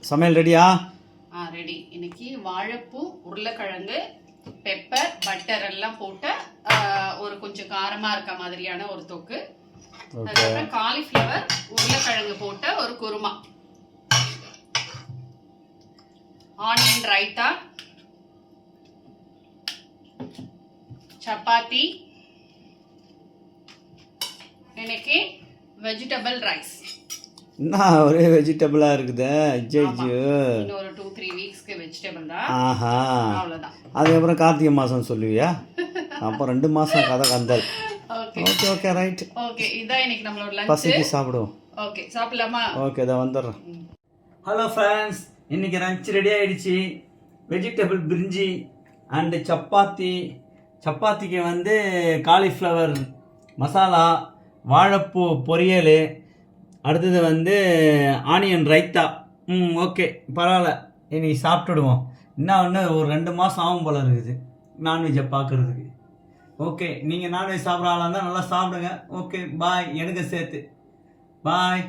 சமையல் ரெடியா? ரெடி. இன்னைக்கு வாழைப்பூ, உருளைக்கிழங்கு, பெப்பர், பட்டர் எல்லாம் போட்டு ஒரு கொஞ்சம் காரமா இருக்க மாதிரியான ஒரு தொக்கு. அதுக்கப்புறம் காலிஃப்ளவர், உருளைக்கிழங்கு போட்ட ஒரு குருமா, ஆனியன் ரைத்தா, சப்பாத்தி, இன்னைக்கு வெஜிடபிள் ரைஸ். என்ன ஒரே வெஜிடபிளாக இருக்குது? இன்னொரு 2-3 வீக்ஸ்க்கு வெஜிடபிள் தான். ஆஹா, அவ்வளோதான். அதுக்கப்புறம் கார்த்திகை மாதம் சொல்லுவியா? அப்போ 2 மாதம் கதை கந்தல். Okay okay okay right. Okay, இதான் இன்னைக்கு நம்மளோட லஞ்ச். பசிக்கு சாப்பிடுவோம். ஓகே, சாப்பிடலாமா? ஓகே, இதை வந்துடுறேன். ஹலோ ஃப்ரெண்ட்ஸ், இன்னைக்கு லஞ்ச் ரெடி ஆகிடுச்சு. வெஜிடபிள் பிரிஞ்சி அண்டு சப்பாத்தி. சப்பாத்திக்கு வந்து காலிஃப்ளவர் மசாலா, வாழைப்பூ பொரியல், அடுத்தது வந்து ஆனியன் ரைத்தா. ஓகே, பரவாயில்ல, இன்னைக்கு சாப்பிட்டுடுவோம். இன்னும் ஒன்று ஒரு 2 மாதம் ஆகும் போல இருக்குது நான்வெஜ்ஜை பார்க்குறதுக்கு. ஓகே, நீங்கள் நான்வெஜ் சாப்பிட்ற ஆளாக இருந்தால் நல்லா சாப்பிடுங்க. ஓகே, பாய். எனக்கு சேர்த்து பாய்.